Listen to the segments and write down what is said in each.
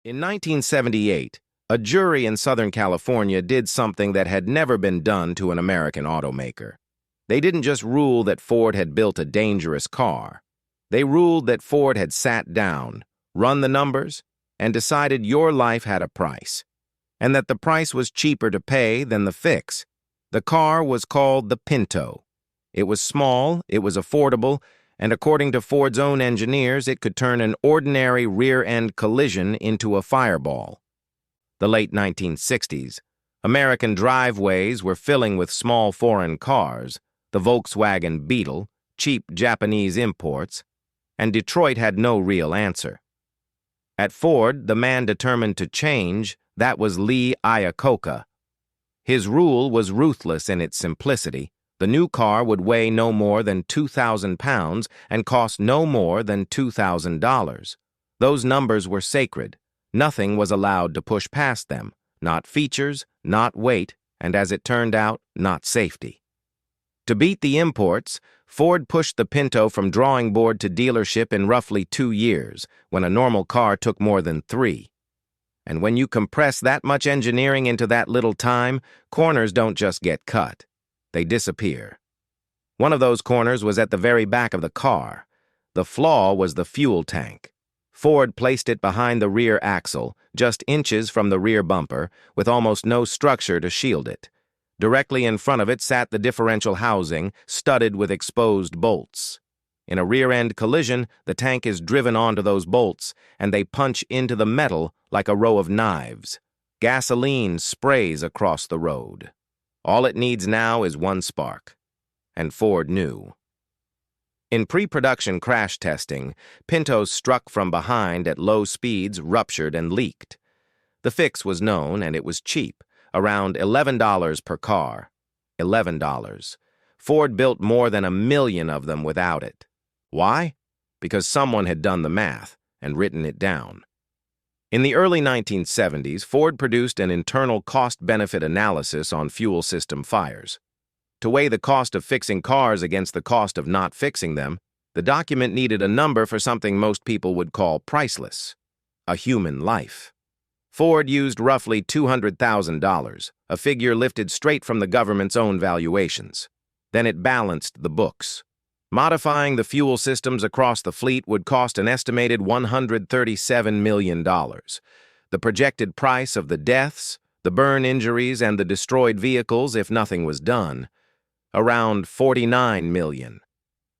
In 1978, a jury in Southern California did something that had never been done to an American automaker. They didn't just rule that Ford had built a dangerous car. They ruled that Ford had sat down, run the numbers, and decided your life had a price, and that the price was cheaper to pay than the fix. The car was called the Pinto. It was small, it was affordable, and according to Ford's own engineers, it could turn an ordinary rear-end collision into a fireball. The late 1960s, American driveways were filling with small foreign cars, the Volkswagen Beetle, cheap Japanese imports, and Detroit had no real answer. At Ford, the man determined to change, that was Lee Iacocca. His rule was ruthless in its simplicity. The new car would weigh no more than 2,000 pounds and cost no more than $2,000. Those numbers were sacred. Nothing was allowed to push past them, not features, not weight, and as it turned out, not safety. To beat the imports, Ford pushed the Pinto from drawing board to dealership in roughly 2 years, when a normal car took more than 3. And when you compress that much engineering into that little time, corners don't just get cut. They disappear. One of those corners was at the very back of the car. The flaw was the fuel tank. Ford placed it behind the rear axle, just inches from the rear bumper, with almost no structure to shield it. Directly in front of it sat the differential housing, studded with exposed bolts. In a rear-end collision, the tank is driven onto those bolts, and they punch into the metal like a row of knives. Gasoline sprays across the road. All it needs now is one spark. And Ford knew. In pre-production crash testing, Pintos struck from behind at low speeds, ruptured, and leaked. The fix was known, and it was cheap, around $11 per car. $11. Ford built more than 1 million of them without it. Why? Because someone had done the math and written it down. In the early 1970s, Ford produced an internal cost-benefit analysis on fuel system fires. To weigh the cost of fixing cars against the cost of not fixing them, the document needed a number for something most people would call priceless: a human life. Ford used roughly $200,000, a figure lifted straight from the government's own valuations. Then it balanced the books. Modifying the fuel systems across the fleet would cost an estimated $137 million. The projected price of the deaths, the burn injuries, and the destroyed vehicles if nothing was done, around $49 million.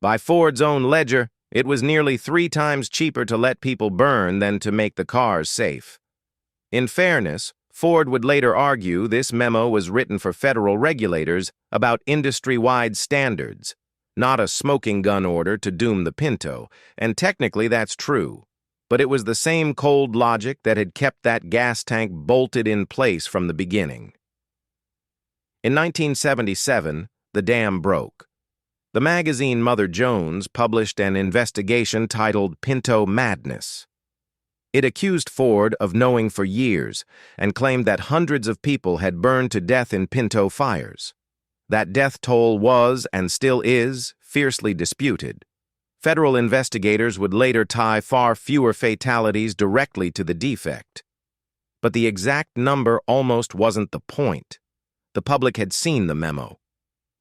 By Ford's own ledger, it was nearly 3 times cheaper to let people burn than to make the cars safe. In fairness, Ford would later argue this memo was written for federal regulators about industry-wide standards, not a smoking gun order to doom the Pinto, and technically that's true. But it was the same cold logic that had kept that gas tank bolted in place from the beginning. In 1977, the dam broke. The magazine Mother Jones published an investigation titled Pinto Madness. It accused Ford of knowing for years and claimed that hundreds of people had burned to death in Pinto fires. That death toll was, and still is, fiercely disputed. Federal investigators would later tie far fewer fatalities directly to the defect. But the exact number almost wasn't the point. The public had seen the memo.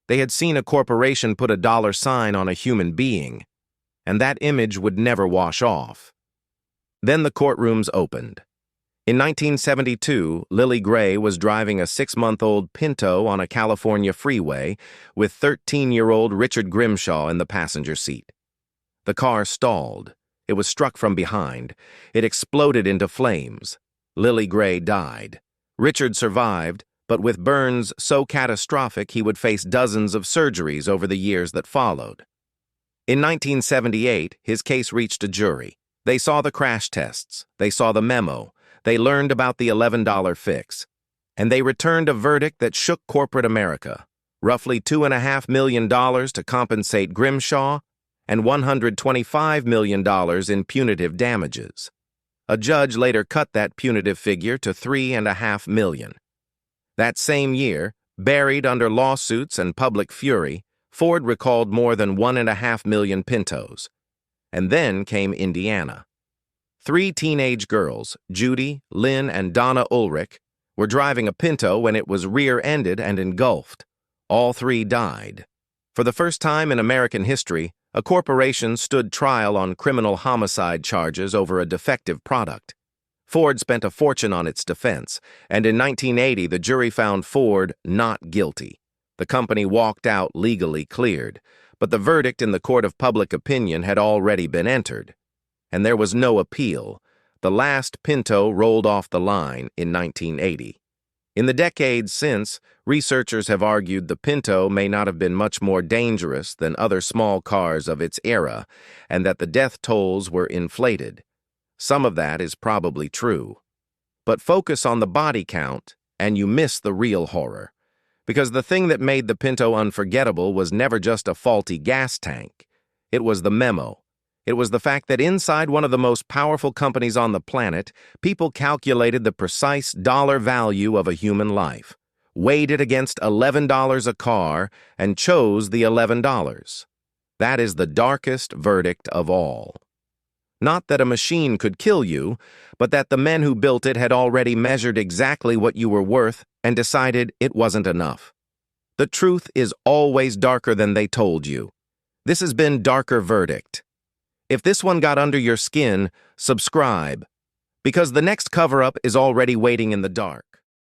They had seen a corporation put a dollar sign on a human being, and that image would never wash off. Then the courtrooms opened. In 1972, Lily Gray was driving a 6-month-old Pinto on a California freeway with 13-year-old Richard Grimshaw in the passenger seat. The car stalled. It was struck from behind. It exploded into flames. Lily Gray died. Richard survived, but with burns so catastrophic he would face dozens of surgeries over the years that followed. In 1978, his case reached a jury. They saw the crash tests. They saw the memo. They learned about the $11 fix, and they returned a verdict that shook corporate America, roughly $2.5 million to compensate Grimshaw and $125 million in punitive damages. A judge later cut that punitive figure to $3.5 million. That same year, buried under lawsuits and public fury, Ford recalled more than 1.5 million Pintos. And then came Indiana. Three teenage girls, Judy, Lynn, and Donna Ulrich, were driving a Pinto when it was rear-ended and engulfed. All three died. For the first time in American history, a corporation stood trial on criminal homicide charges over a defective product. Ford spent a fortune on its defense, and in 1980 the jury found Ford not guilty. The company walked out legally cleared, but the verdict in the court of public opinion had already been entered. And there was no appeal. The last Pinto rolled off the line in 1980. In the decades since, researchers have argued the Pinto may not have been much more dangerous than other small cars of its era, and that the death tolls were inflated. Some of that is probably true. But focus on the body count, and you miss the real horror. Because the thing that made the Pinto unforgettable was never just a faulty gas tank. It was the memo. It was the fact that inside one of the most powerful companies on the planet, people calculated the precise dollar value of a human life, weighed it against $11 a car, and chose the $11. That is the darkest verdict of all. Not that a machine could kill you, but that the men who built it had already measured exactly what you were worth and decided it wasn't enough. The truth is always darker than they told you. This has been Darker Verdict. If this one got under your skin, subscribe, because the next cover-up is already waiting in the dark.